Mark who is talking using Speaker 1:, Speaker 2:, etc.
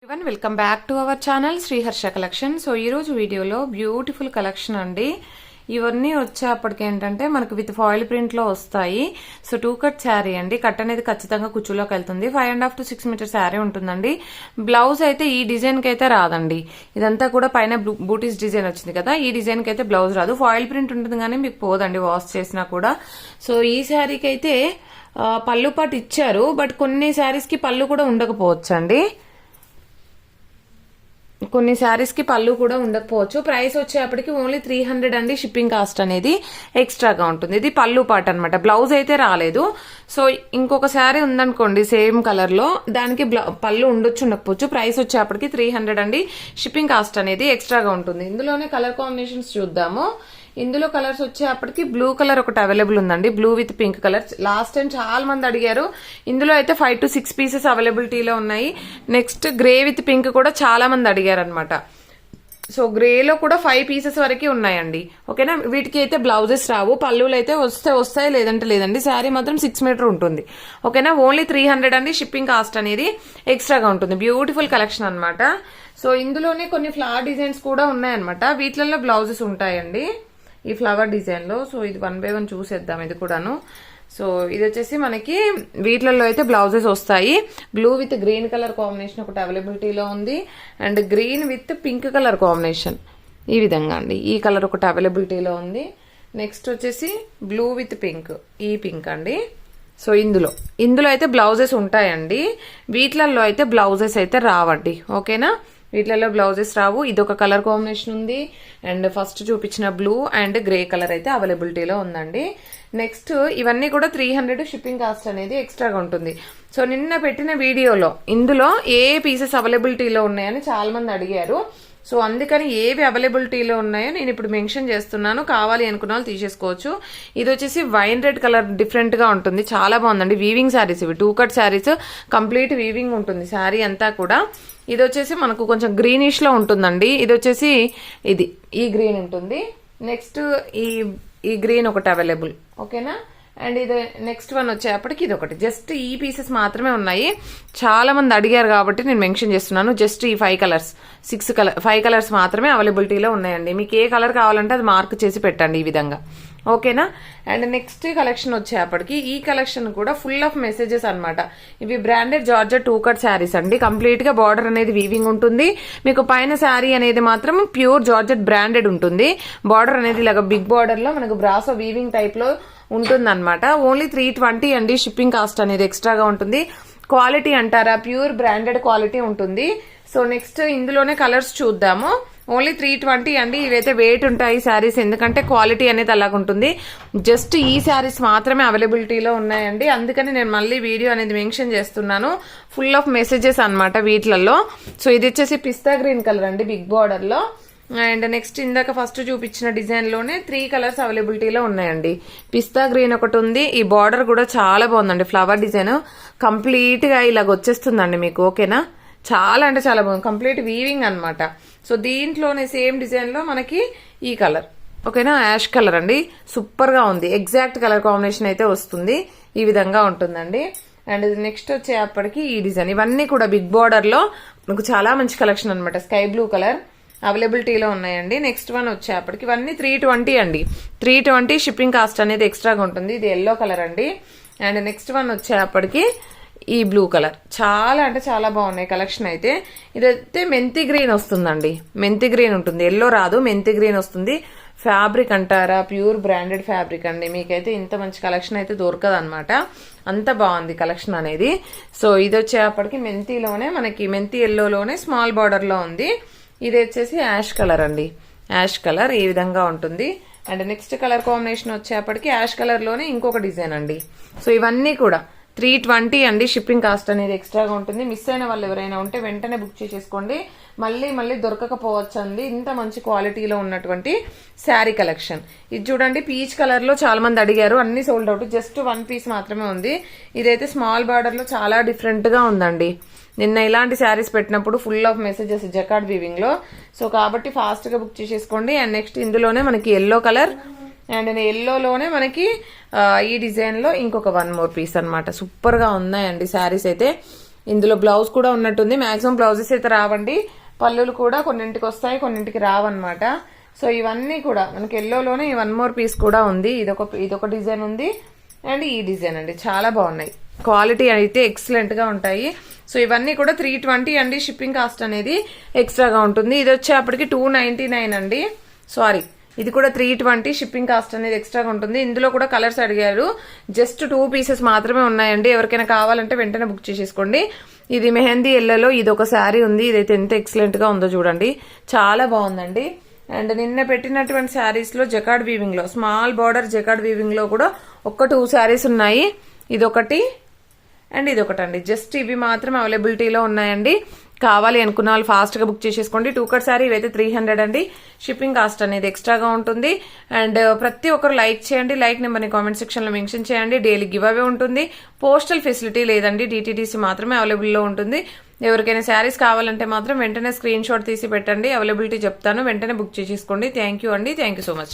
Speaker 1: everyone, welcome back to our channel Sriharsha collection. So ఈ రోజు వీడియోలో బ్యూటిఫుల్ కలెక్షన్ అండి. ఇవన్నీ వచ్చేప్పటికి ఏంటంటే మనకు విత్ ఫాయిల్ ప్రింట్ లో వస్తాయి. సో 2 కట్ శారీ అండి. కట్ అనేది ఖచ్చితంగా కుచ్చులోకి వెళ్తుంది. 5.5 to 6 మీటర్ శారీ ఉంటుందండి. బ్లౌజ్ అయితే ఈ డిజైన్ కి అయితే రాదండి. ఇదంతా కూడా పైన బూటీస్ డిజైన్ వచ్చింది కదా, ఈ డిజైన్ కి అయితే బ్లౌజ్ రాదు. ఫాయిల్ ప్రింట్ ఉంటుంది కానీ మీకు పోదండి వాష్ చేసినా కూడా. సో ఈ శారీకి అయితే పళ్ళు పాటు ఇచ్చారు, బట్ కొన్ని శారీస్ కి పళ్ళు కూడా ఉండకపోవచ్చు అండి. కొన్ని శారీస్ కి పళ్ళు కూడా ఉండకపోవచ్చు. ప్రైస్ వచ్చేప్పటికి ఓన్లీ 300 అండి. షిప్పింగ్ కాస్ట్ అనేది ఎక్స్ట్రాగా ఉంటుంది. ఇది పళ్ళు పాట అనమాట. బ్లౌజ్ అయితే రాలేదు. సో ఇంకొక శారీ ఉందనుకోండి సేమ్ కలర్ లో, దానికి పళ్ళు ఉండొచ్చు ఉండకపోవచ్చు. ప్రైస్ వచ్చేప్పటికి 300 అండి. షిప్పింగ్ కాస్ట్ అనేది ఎక్స్ట్రాగా ఉంటుంది. ఇందులోనే కలర్ కాంబినేషన్స్ చూద్దాము. ఇందులో కలర్స్ వచ్చేప్పటికి బ్లూ కలర్ ఒకటి అవైలబుల్ ఉందండి. Blue with pink colour. Last time చాలా మంది అడిగారు. ఇందులో అయితే 5 to 6 పీసెస్ అవైలబిలిటీలో ఉన్నాయి. నెక్స్ట్ గ్రే విత్ పింక్ కూడా చాలా మంది అడిగారు అనమాట. సో గ్రేలో కూడా 5 పీసెస్ వరకు ఉన్నాయండి. ఓకేనా. వీటికి అయితే బ్లౌజెస్ రావు. పళ్ళులు అయితే వస్తాయి లేదంటే లేదండి. శారీ మాత్రం 6 మీటర్ ఉంటుంది. ఓకేనా. ఓన్లీ 300 అండి. షిప్పింగ్ కాస్ట్ అనేది ఎక్స్ట్రాగా ఉంటుంది. బ్యూటిఫుల్ కలెక్షన్ అనమాట. సో ఇందులోనే కొన్ని ఫ్లవర్ డిజైన్స్ కూడా ఉన్నాయన్నమాట. వీటిలలో బ్లౌజెస్ ఉంటాయండి ఈ ఫ్లవర్ డిజైన్ లో. సో ఇది 1 by 1 చూసేద్దాం ఇది కూడాను. సో ఇది వచ్చేసి మనకి వీటిలలో అయితే బ్లౌజెస్ వస్తాయి. Blue with green colour combination ఒకటి అవైలబిలిటీలో ఉంది, and green with pink colour combination ఈ విధంగా అండి. ఈ కలర్ ఒకటి అవైలబిలిటీలో ఉంది. నెక్స్ట్ వచ్చేసి బ్లూ విత్ పింక్, ఈ పింక్ అండి. సో ఇందులో అయితే బ్లౌజెస్ ఉంటాయండి. వీటిలలో అయితే బ్లౌజెస్ అయితే రావండి. ఓకేనా. వీటిలలో బ్లౌజెస్ రావు. ఇదొక కలర్ కాంబినేషన్ ఉంది, అండ్ ఫస్ట్ చూపించిన బ్లూ అండ్ గ్రే కలర్ అయితే అవైలబిలిటీలో ఉందండి. నెక్స్ట్ ఇవన్నీ కూడా 300 షిప్పింగ్ కాస్ట్ అనేది ఎక్స్ట్రాగా ఉంటుంది. సో నిన్న పెట్టిన వీడియోలో ఇందులో ఏ పీసెస్ అవైలబిలిటీలో ఉన్నాయని చాలా మంది అడిగారు. సో అందుకని ఏవి అవైలబిలిటీలో ఉన్నాయో నేను ఇప్పుడు మెన్షన్ చేస్తున్నాను. కావాలి అనుకున్న వాళ్ళు తీసేసుకోవచ్చు. ఇది వచ్చేసి వైన్ రెడ్ కలర్ డిఫరెంట్ గా ఉంటుంది. చాలా బాగుందండి. వీవింగ్ శారీస్ ఇవి. 2 కట్ శారీస్, కంప్లీట్ వీవింగ్ ఉంటుంది శారీ అంతా కూడా. ఇది వచ్చేసి మనకు కొంచెం గ్రీనిష్ లో ఉంటుందండి. ఇది వచ్చేసి ఈ గ్రీన్ ఉంటుంది. నెక్స్ట్ ఈ గ్రీన్ ఒకటి అవైలబుల్. ఓకేనా. అండ్ ఇది నెక్స్ట్ వన్ వచ్చేప్పటికి ఇది ఒకటి. జస్ట్ ఈ పీసెస్ మాత్రమే ఉన్నాయి. చాలా మంది అడిగారు కాబట్టి నేను మెన్షన్ చేస్తున్నాను. జస్ట్ ఈ 5 కలర్స్ మాత్రమే అవైలబిలిటీలో ఉన్నాయండి. మీకు ఏ కలర్ కావాలంటే అది మార్క్ చేసి పెట్టండి ఈ విధంగా. ఓకేనా. అండ్ నెక్స్ట్ కలెక్షన్ వచ్చేప్పటికి ఈ కలెక్షన్ కూడా ఫుల్ ఆఫ్ మెసేజెస్ అనమాట. ఇవి బ్రాండెడ్ జార్జెట్ 2 కట్ శారీస్ అండి. కంప్లీట్ గా బార్డర్ అనేది వీవింగ్ ఉంటుంది. మీకు పైన శారీ అనేది మాత్రం ప్యూర్ జార్జెట్ బ్రాండెడ్ ఉంటుంది. బార్డర్ అనేది ఇలాగ బిగ్ బార్డర్ లో మనకు బ్రాసో వీవింగ్ టైప్ లో ఉంటుందన్నమాట. ఓన్లీ 320 అండి. షిప్పింగ్ కాస్ట్ అనేది ఎక్స్ట్రాగా ఉంటుంది. క్వాలిటీ అంటారా, ప్యూర్ బ్రాండెడ్ క్వాలిటీ ఉంటుంది. సో నెక్స్ట్ ఇందులోనే కలర్స్ చూద్దాము. ఓన్లీ 320 అండి. ఇవైతే వెయిట్ ఉంటాయి శారీస్, ఎందుకంటే క్వాలిటీ అనేది అలాగుంటుంది. జస్ట్ ఈ శారీస్ మాత్రమే అవైలబిలిటీలో ఉన్నాయండి. అందుకని నేను మళ్ళీ వీడియో అనేది మెన్షన్ చేస్తున్నాను. ఫుల్ ఆఫ్ మెసేజెస్ అనమాట వీటిలలో. సో ఇది వచ్చేసి పిస్తా గ్రీన్ కలర్ అండి, బిగ్ బార్డర్ లో. అండ్ నెక్స్ట్ ఇందాక ఫస్ట్ చూపించిన డిజైన్ లోనే 3 కలర్స్ అవైలబిలిటీలో ఉన్నాయండి. పిస్తా గ్రీన్ ఒకటి ఉంది. ఈ బార్డర్ కూడా చాలా బాగుందండి. ఫ్లవర్ డిజైన్ కంప్లీట్ గా ఇలాగ వచ్చేస్తుందండి మీకు. ఓకేనా. చాలా అంటే చాలా బాగుంది. కంప్లీట్ వీవింగ్ అనమాట. సో దీంట్లోనే సేమ్ డిజైన్ లో మనకి ఈ కలర్. ఓకేనా. యాష్ కలర్ అండి. సూపర్ గా ఉంది. ఎగ్జాక్ట్ కలర్ కాంబినేషన్ అయితే వస్తుంది. ఈ విధంగా ఉంటుందండి. అండ్ నెక్స్ట్ వచ్చేప్పటికి ఈ డిజైన్. ఇవన్నీ కూడా బిగ్ బార్డర్ లో మనకు చాలా మంచి కలెక్షన్ అనమాట. స్కై బ్లూ కలర్ అవైలబిలిటీలో ఉన్నాయండి. నెక్స్ట్ వన్ వచ్చేప్పటికి ఇవన్నీ 320 అండి. 320 షిప్పింగ్ కాస్ట్ అనేది ఎక్స్ట్రాగా ఉంటుంది. ఇది ఎల్లో కలర్ అండి. అండ్ నెక్స్ట్ వన్ వచ్చేప్పటికి ఈ బ్లూ కలర్. చాలా అంటే చాలా బాగున్నాయి కలెక్షన్ అయితే. ఇదైతే మెంతి గ్రీన్ వస్తుందండి. మెంతి గ్రీన్ ఉంటుంది. ఎల్లో రాదు, మెంతి గ్రీన్ వస్తుంది. ఫ్యాబ్రిక్ అంటారా, ప్యూర్ బ్రాండెడ్ ఫ్యాబ్రిక్ అండి. మీకైతే ఇంత మంచి కలెక్షన్ అయితే దొరకదు అనమాట. అంత బాగుంది కలెక్షన్ అనేది. సో ఇది వచ్చేప్పటికి మెంతిలోనే మనకి మెంతి ఎల్లోలోనే స్మాల్ బార్డర్ లో ఉంది. ఇది వచ్చేసి యాష్ కలర్ అండి. యాష్ కలర్ ఈ విధంగా ఉంటుంది. అండ్ నెక్స్ట్ కలర్ కాంబినేషన్ వచ్చేప్పటికి యాష్ కలర్ లోనే ఇంకొక డిజైన్ అండి. సో ఇవన్నీ కూడా 320 అండి. షిప్పింగ్ కాస్ట్ అనేది ఎక్స్ట్రాగా ఉంటుంది. మిస్ అయిన వాళ్ళు ఎవరైనా ఉంటే వెంటనే బుక్ చేసేసుకోండి. మళ్ళీ దొరకకపోవచ్చు అండి. ఇంత మంచి క్వాలిటీలో ఉన్నటువంటి శారీ కలెక్షన్. ఇది చూడండి, పీచ్ కలర్ లో చాలా మంది అడిగారు. అన్ని సోల్డ్ అవుట్. జస్ట్ 1 పీస్ మాత్రమే ఉంది. ఇదైతే స్మాల్ బార్డర్ లో చాలా డిఫరెంట్ గా ఉందండి. నిన్న ఇలాంటి శారీస్ పెట్టినప్పుడు full of messages jacquard weaving లో. సో కాబట్టి ఫాస్ట్ గా బుక్ చేసేసుకోండి. అండ్ నెక్స్ట్ ఇందులోనే మనకి ఎల్లో కలర్, అండ్ ఎల్లోలోనే మనకి ఈ డిజైన్ లో ఇంకొక 1 more పీస్ అనమాట. సూపర్ గా ఉన్నాయండి శారీస్ అయితే. ఇందులో బ్లౌజ్ కూడా ఉన్నట్టుంది. మాక్సిమం బ్లౌజెస్ అయితే రావండి, పళ్ళులు కూడా కొన్నింటికి వస్తాయి, కొన్నింటికి రావన్నమాట. సో ఇవన్నీ కూడా మనకి ఎల్లోలోనే 1 మోర్ పీస్ కూడా ఉంది. ఇదొక డిజైన్ ఉంది అండ్ ఈ డిజైన్ అండి, చాలా బాగున్నాయి. క్వాలిటీ అయితే ఎక్సలెంట్ గా ఉంటాయి. సో ఇవన్నీ కూడా 320 అండి. షిప్పింగ్ కాస్ట్ అనేది ఎక్స్ట్రాగా ఉంటుంది. ఇది వచ్చేప్పటికి 299 అండి. సారీ, ఇది కూడా 320. షిప్పింగ్ కాస్ట్ అనేది ఎక్స్ట్రాగా ఉంటుంది. ఇందులో కూడా కలర్స్ అడిగారు, జస్ట్ 2 పీసెస్ మాత్రమే ఉన్నాయండి. ఎవరికైనా కావాలంటే వెంటనే బుక్ చేసేసుకోండి. ఇది మెహందీ ఎల్లోలో ఇది ఒక శారీ ఉంది. ఇదైతే ఎంత ఎక్సలెంట్ గా ఉందో చూడండి, చాలా బాగుందండి. అండ్ నిన్న పెట్టినటువంటి శారీస్ లో జకార్డ్ వీవింగ్ లో స్మాల్ బార్డర్ జకార్డ్ వీవింగ్ లో కూడా 2 శారీస్ ఉన్నాయి. ఇదొకటి అండ్ ఇదొకటి అండి. జస్ట్ ఇవి మాత్రం అవైలబిలిటీలో ఉన్నాయండి. కావాలి అనుకున్న వాళ్ళు ఫాస్ట్ గా బుక్ చేసేసుకోండి. 2 కట్ శారీ ఇవైతే 300 అండి. షిప్పింగ్ కాస్ట్ అనేది ఎక్స్ట్రాగా ఉంటుంది. అండ్ ప్రతి ఒక్కరు లైక్ చేయండి. లైక్ నెంబర్ని కామెంట్ సెక్షన్ లో మెన్షన్ చేయండి. డైలీ గివ్ అవే ఉంటుంది. పోస్టల్ ఫెసిలిటీ లేదండి, DTDC మాత్రమే అవైలబుల్ లో ఉంటుంది. ఎవరికైనా శారీస్ కావాలంటే మాత్రం వెంటనే స్క్రీన్ షాట్ తీసి పెట్టండి, అవైలబిలిటీ చెప్తాను, వెంటనే బుక్ చేసేసుకోండి. థ్యాంక్ యూ అండి, థ్యాంక్ యూ సో మచ్.